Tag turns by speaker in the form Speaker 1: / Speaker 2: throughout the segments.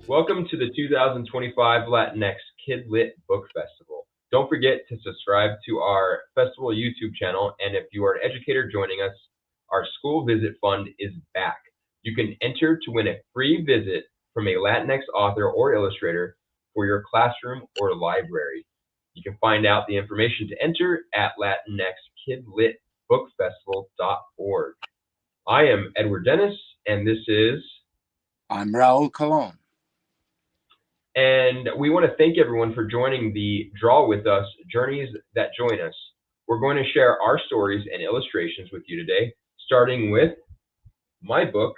Speaker 1: Welcome to the 2025 Latinx Kidlit Book Festival. Don't forget to subscribe to our festival YouTube channel, and if you are an educator joining us, our school visit fund is back. You can enter to win a free visit from a Latinx author or illustrator for your classroom or library. You can find out the information to enter at latinxkidlitbookfestival.org. I am Edward Dennis, and this is...
Speaker 2: I'm Raúl Colón.
Speaker 1: And we want to thank everyone for joining the Draw With Us Journeys That Join Us. We're going to share our stories and illustrations with you today, starting with my book,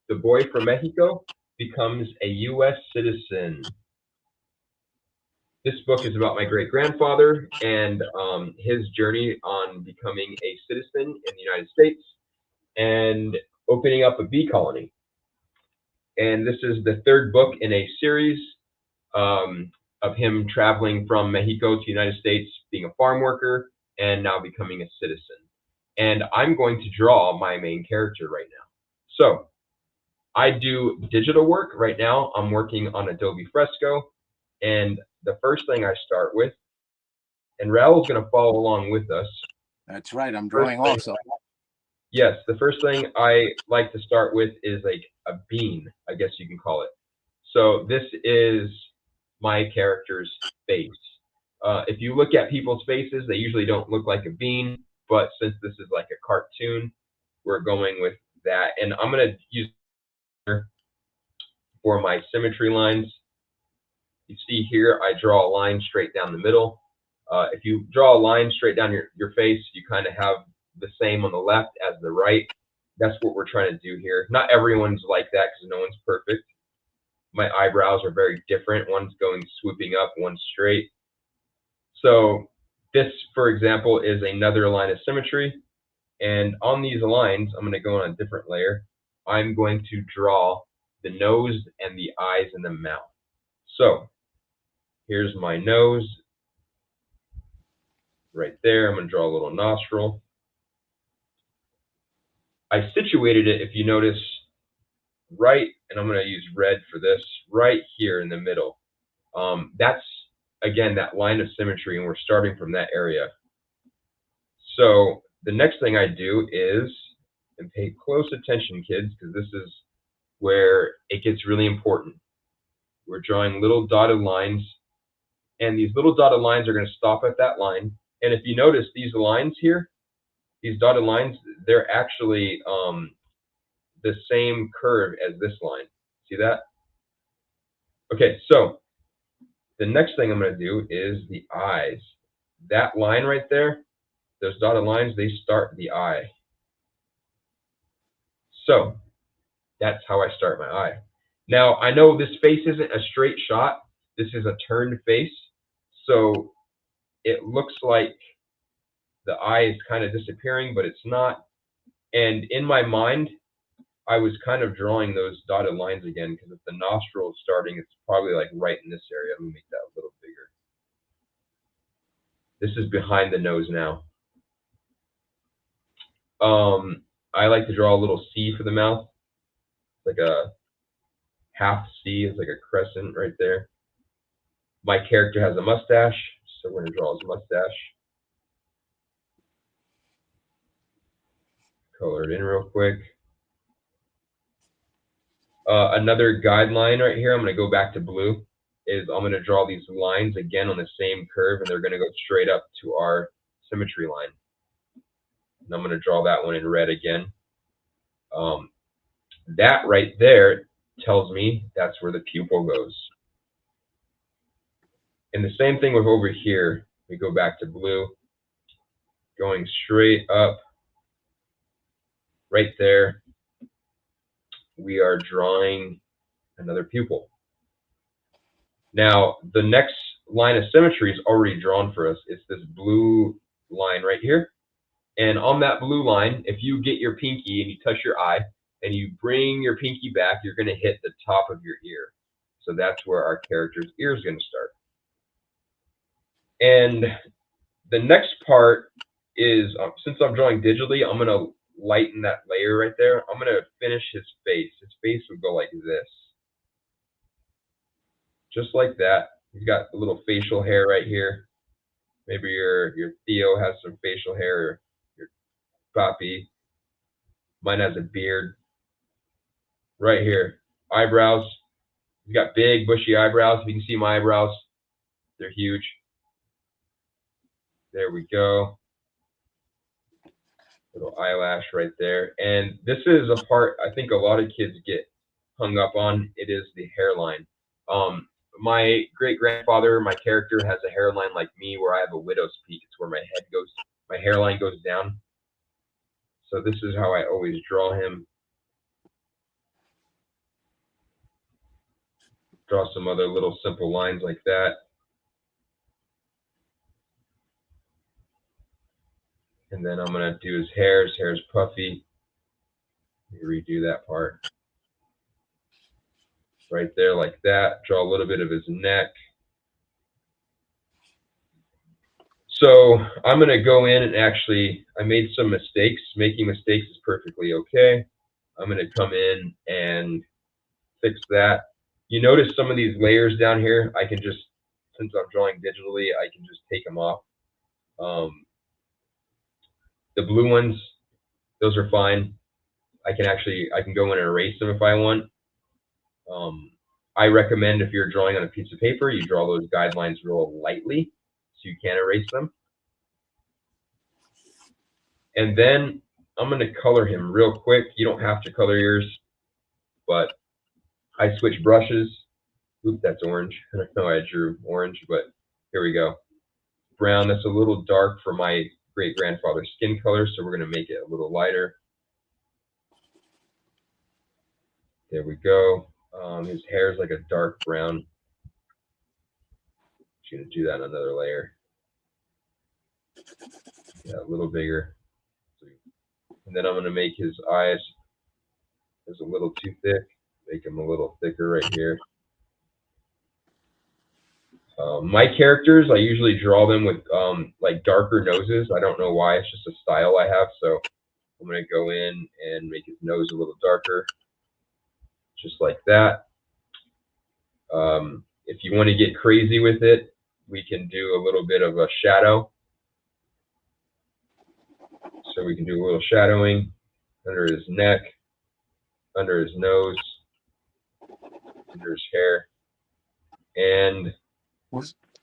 Speaker 1: The Boy from Mexico Becomes a U.S. Citizen. This book is about my great-grandfather and his journey on becoming a citizen in the United States and opening up a bee colony. And this is the third book in a series of him traveling from Mexico to the United States, being a farm worker, and now becoming a citizen. And I'm going to draw my main character right now. So I do digital work right now. I'm working on Adobe Fresco. And the first thing I start with, and Raul's going to follow along with us.
Speaker 2: That's right. I'm drawing also.
Speaker 1: Yes, the first thing I like to start with is like a bean, I guess you can call it. So this is my character's face. If you look at people's faces, they usually don't look like a bean, but since this is like a cartoon, we're going with that. And I'm going to use for my symmetry lines. You see here, I draw a line straight down the middle. If you draw a line straight down your face, you kind of have the same on the left as the right. That's what we're trying to do here. Not everyone's like that because no one's perfect. My eyebrows are very different. One's going swooping up, one's straight. So this, for example, is another line of symmetry. And on these lines, I'm going to go on a different layer. I'm going to draw the nose and the eyes and the mouth. So here's my nose right there. I'm going to draw a little nostril. I situated it, if you notice, right, and I'm going to use red for this, right here in the middle. That's, again, that line of symmetry, and we're starting from that area. So the next thing I do is, and pay close attention, kids, because this is where it gets really important. We're drawing little dotted lines, and these little dotted lines are going to stop at that line. And if you notice these lines here, these dotted lines, they're actually the same curve as this line. See that? Okay, so the next thing I'm going to do is the eyes. That line right there, those dotted lines, they start the eye. So that's how I start my eye. Now, I know this face isn't a straight shot. This is a turned face. So it looks like the eye is kind of disappearing, but it's not. And in my mind, I was kind of drawing those dotted lines again, because if the nostril is starting, it's probably like right in this area. Let me make that a little bigger. This is behind the nose now. I like to draw a little C for the mouth, like a half C. It's like a crescent right there. My character has a mustache, so we're going to draw his mustache. Color it in real quick. Another guideline right here, I'm going to go back to blue, is I'm going to draw these lines again on the same curve, and they're going to go straight up to our symmetry line. And I'm going to draw that one in red again. That right there tells me that's where the pupil goes. And the same thing with over here. We go back to blue, going straight up, right there. We are drawing another pupil. Now, the next line of symmetry is already drawn for us. It's this blue line right here. And on that blue line, if you get your pinky and you touch your eye and you bring your pinky back, you're going to hit the top of your ear. So that's where our character's ear is going to start. And the next part is, since I'm drawing digitally, I'm going to lighten that layer right there. I'm going to finish his face. His face would go like this. just like that. He's got a little facial hair right here. Maybe your Theo has some facial hair, or your Papi. Mine has a beard right here. Eyebrows. He's got big, bushy eyebrows. If you can see my eyebrows, they're huge. There we go. Little eyelash right there. And this is a part I think a lot of kids get hung up on. It is the hairline. My great grandfather, my character, has a hairline like me, where I have a widow's peak. It's where my hairline goes down. So this is how I always draw him. Draw some other little simple lines like that. And then I'm going to do his hair. His hair is puffy. Let me redo that part. Right there like that. Draw a little bit of his neck. So I'm going to go in and actually, I made some mistakes. Making mistakes is perfectly okay. I'm going to come in and fix that. You notice some of these layers down here, I can just, since I'm drawing digitally, I can just take them off. The blue ones, those are fine. I can go in and erase them if I want. I recommend, if you're drawing on a piece of paper, you draw those guidelines real lightly so you can erase them. And then I'm going to color him real quick. You don't have to color yours, but I switch brushes. Oop, that's orange. I don't know I drew orange, but here we go. Brown, that's a little dark for my great-grandfather's skin color, so we're going to make it a little lighter. There we go. His hair is like a dark brown. Just going to do that on another layer. Yeah, a little bigger. And then I'm going to make his eyes is a little too thick. Make them a little thicker right here. My characters, I usually draw them with like darker noses. I don't know why. It's just a style I have. So I'm going to go in and make his nose a little darker, just like that. If you want to get crazy with it, we can do a little bit of a shadow. So we can do a little shadowing under his neck, under his nose, under his hair, and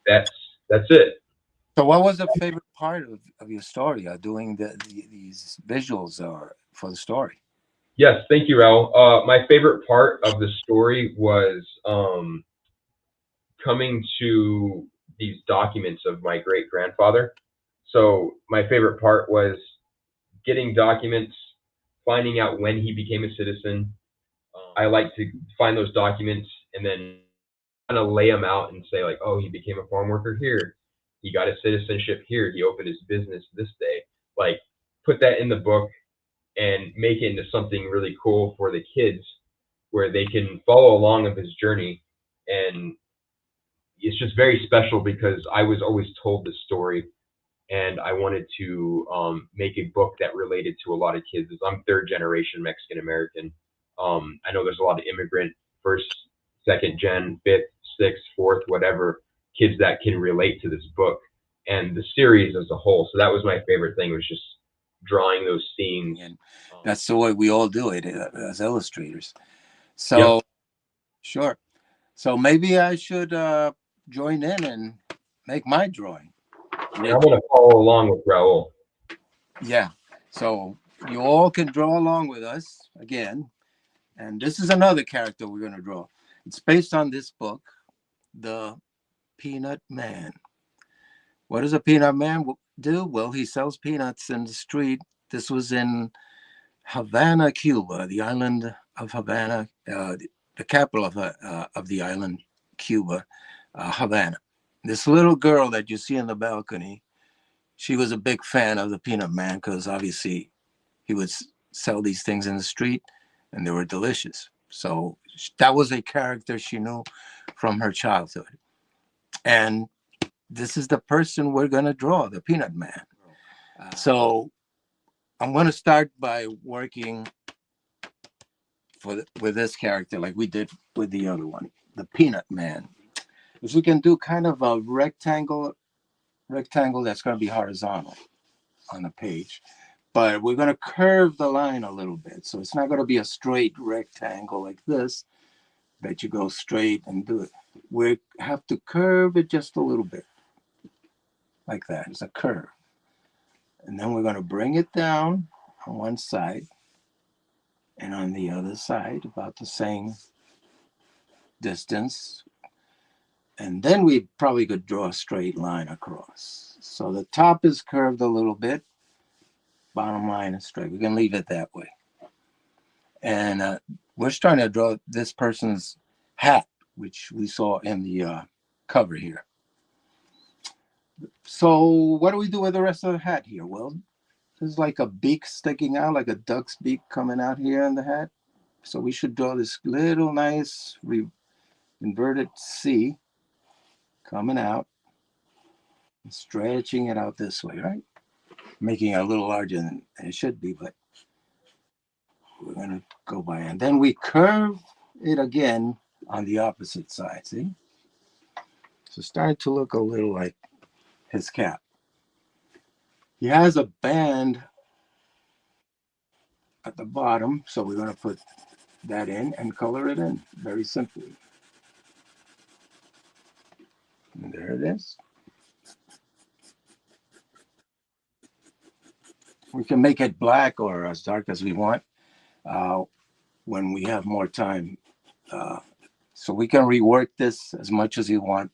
Speaker 1: that's it.
Speaker 2: So what was the favorite part of your story, doing these visuals for the story?
Speaker 1: Yes, thank you, Raul. My favorite part of the story was coming to these documents of my great grandfather. So my favorite part was getting documents, finding out when he became a citizen. I like to find those documents and then kind of lay them out and say, like, oh, he became a farm worker here. He got his citizenship here. He opened his business this day. Like, put that in the book and make it into something really cool for the kids, where they can follow along of his journey. And it's just very special because I was always told this story, and I wanted to make a book that related to a lot of kids. I'm third generation Mexican American. I know there's a lot of immigrant, first, second gen, fifth, sixth, fourth, whatever, kids that can relate to this book and the series as a whole. So that was my favorite thing, was just drawing those scenes.
Speaker 2: And that's the way we all do it as illustrators. So, yep. Sure. So maybe I should join in and make my drawing.
Speaker 1: Yeah, I'm going to follow along with Raúl.
Speaker 2: Yeah. So you all can draw along with us again. And this is another character we're going to draw. It's based on this book, The Peanut Man. What does a peanut man do? Well, he sells peanuts in the street. This was in Havana, Cuba, the island of Havana, the capital of the island, Cuba, Havana. This little girl that you see in the balcony, she was a big fan of the Peanut Man because obviously he would sell these things in the street and they were delicious. So that was a character she knew from her childhood. And this is the person we're going to draw, the Peanut Man. So I'm going to start by working with this character like we did with the other one, the Peanut Man. is we can do kind of a rectangle that's going to be horizontal on the page, but we're going to curve the line a little bit. So it's not going to be a straight rectangle like this that you go straight and do it. We have to curve it just a little bit like that. It's a curve. And then we're going to bring it down on one side and on the other side about the same distance. And then we probably could draw a straight line across. So the top is curved a little bit, bottom line is straight. We can leave it that way. And we're starting to draw this person's hat, which we saw in the cover here. So what do we do with the rest of the hat here? Well, there's like a beak sticking out, like a duck's beak coming out here in the hat. So we should draw this little nice inverted C coming out and stretching it out this way, right? Making it a little larger than it should be, but we're going to go by. And then we curve it again on the opposite side, see? So it's starting to look a little like his cap. He has a band at the bottom, so we're going to put that in and color it in very simply. And there it is. We can make it black or as dark as we want when we have more time. So we can rework this as much as you want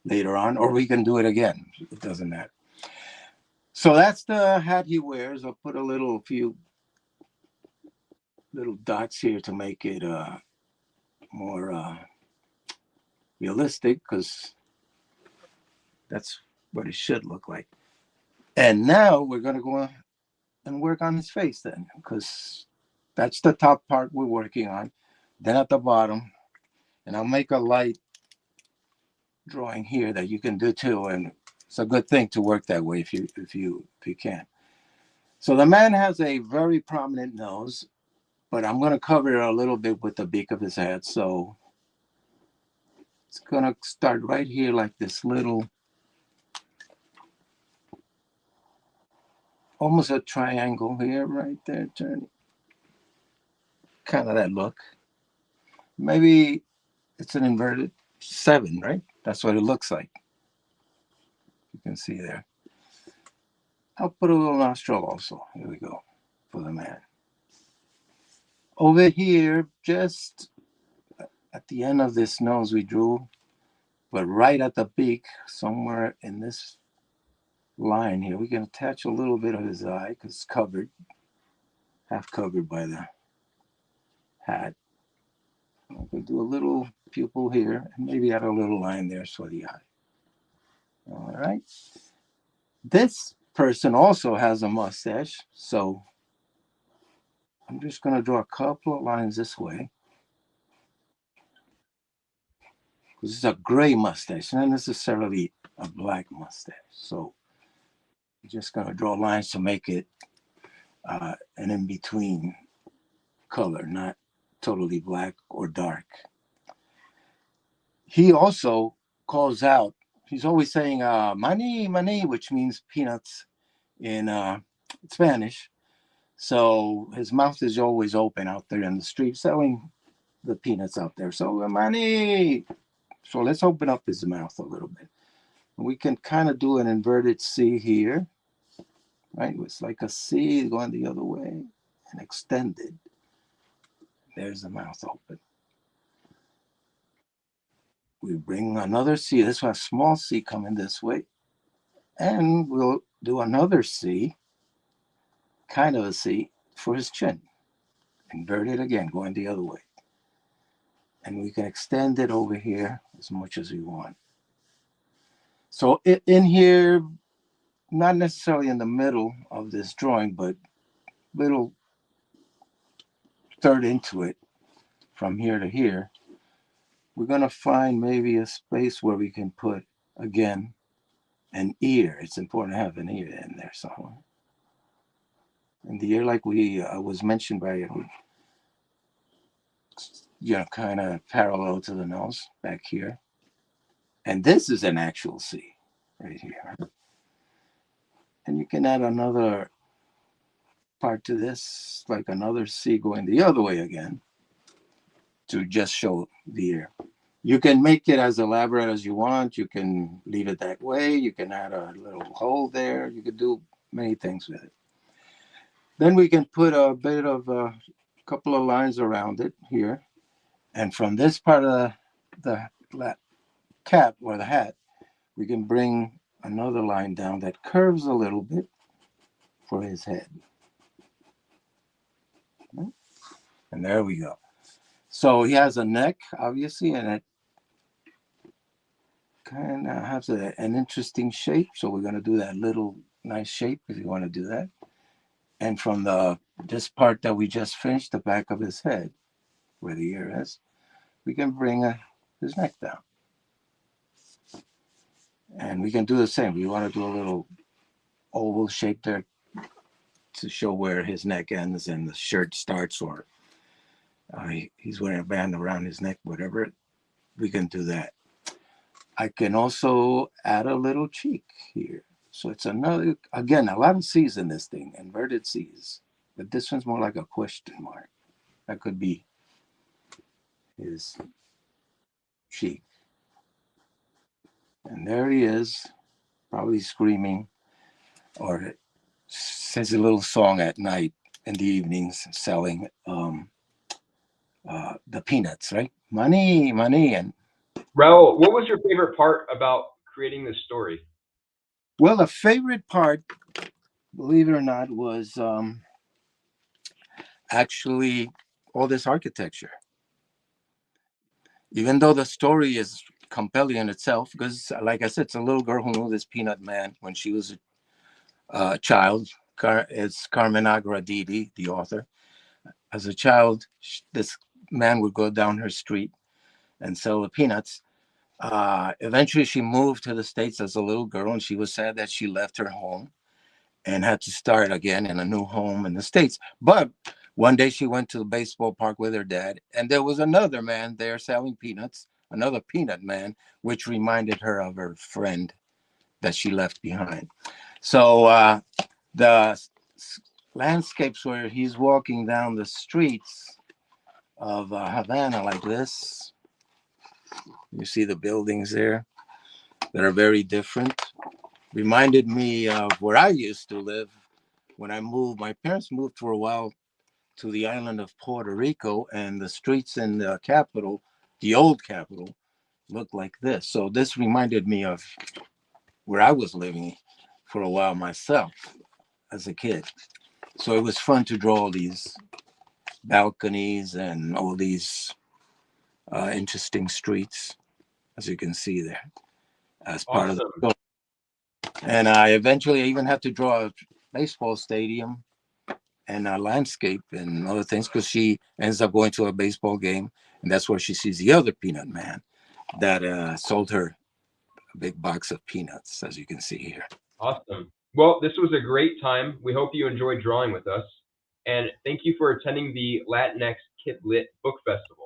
Speaker 2: later on, or we can do it again. It doesn't matter. So that's the hat he wears. I'll put a few little dots here to make it more realistic, because that's what it should look like. And now we're going to go and work on his face then, because that's the top part we're working on. Then at the bottom, and I'll make a light drawing here that you can do too, and it's a good thing to work that way if you can. So the man has a very prominent nose, but I'm going to cover it a little bit with the beak of his head. So it's going to start right here like this little, almost a triangle here, right there, turning. Kind of that look. Maybe it's an inverted 7, right? That's what it looks like. You can see there. I'll put a little nostril also. Here we go for the man. Over here, just at the end of this nose we drew, but right at the beak, somewhere in this line here, we can attach a little bit of his eye because it's covered, half covered by the hat. We can do a little pupil here and maybe add a little line there for the eye. All right. This person also has a mustache, so I'm just going to draw a couple of lines this way. Because it's a gray mustache, not necessarily a black mustache. So I'm just going to draw lines to make it an in-between color, not totally black or dark. He also calls out, he's always saying mani, mani, which means peanuts in Spanish. So his mouth is always open out there in the street selling the peanuts out there. So mani. So let's open up his mouth a little bit. We can kind of do an inverted C here, right? It's like a C going the other way and extended. There's the mouth open. We bring another C. This one, a small C coming this way. And we'll do another C, kind of a C, for his chin. Invert it again, going the other way. And we can extend it over here as much as we want. So in here, not necessarily in the middle of this drawing, but little third into it from here to here, we're going to find maybe a space where we can put, again, an ear. It's important to have an ear in there somewhere. And the ear, like we was mentioned by, kind of parallel to the nose back here. And this is an actual C right here. And you can add another part to this, like another C going the other way again, to just show the ear. You can make it as elaborate as you want. You can leave it that way. You can add a little hole there. You could do many things with it. Then we can put a bit of a couple of lines around it here. And from this part of the cap or the hat, we can bring another line down that curves a little bit for his head. And there we go. So he has a neck, obviously, and it kind of has an interesting shape. So we're going to do that little nice shape if you want to do that. And from this part that we just finished, the back of his head, where the ear is, we can bring his neck down. And we can do the same. We want to do a little oval shape there to show where his neck ends and the shirt starts, or he's wearing a band around his neck, whatever. We can do that. I can also add a little cheek here. So it's another, again, a lot of C's in this thing, inverted C's. But this one's more like a question mark. That could be his cheek. And there he is, probably screaming, or says a little song at night in the evenings, selling the peanuts, right? Money, money. And
Speaker 1: Raul, what was your favorite part about creating this story?
Speaker 2: well, the favorite part, believe it or not, was actually all this architecture. Even though the story is compelling in itself, because like I said, it's a little girl who knew this peanut man when she was a child. It's Carmen Agra Didi, the author. As a child, this man would go down her street and sell the peanuts. Eventually, she moved to the States as a little girl, and she was sad that she left her home and had to start again in a new home in the States. But one day she went to the baseball park with her dad, and there was another man there selling peanuts, another peanut man, which reminded her of her friend that she left behind. So the landscapes where he's walking down the streets of Havana like this, you see the buildings there that are very different. Reminded me of where I used to live when I moved. My parents moved for a while to the island of Puerto Rico, and the streets in the capital, the old capital, looked like this. So this reminded me of where I was living for a while myself as a kid. So it was fun to draw all these balconies and all these interesting streets, as you can see there, as part of the story. And I eventually even had to draw a baseball stadium and a landscape and other things, because she ends up going to a baseball game, and that's where she sees the other peanut man that sold her a big box of peanuts, as you can see here.
Speaker 1: Awesome. Well, this was a great time. We hope you enjoyed drawing with us. And thank you for attending the Latinx Kidlit Book Festival.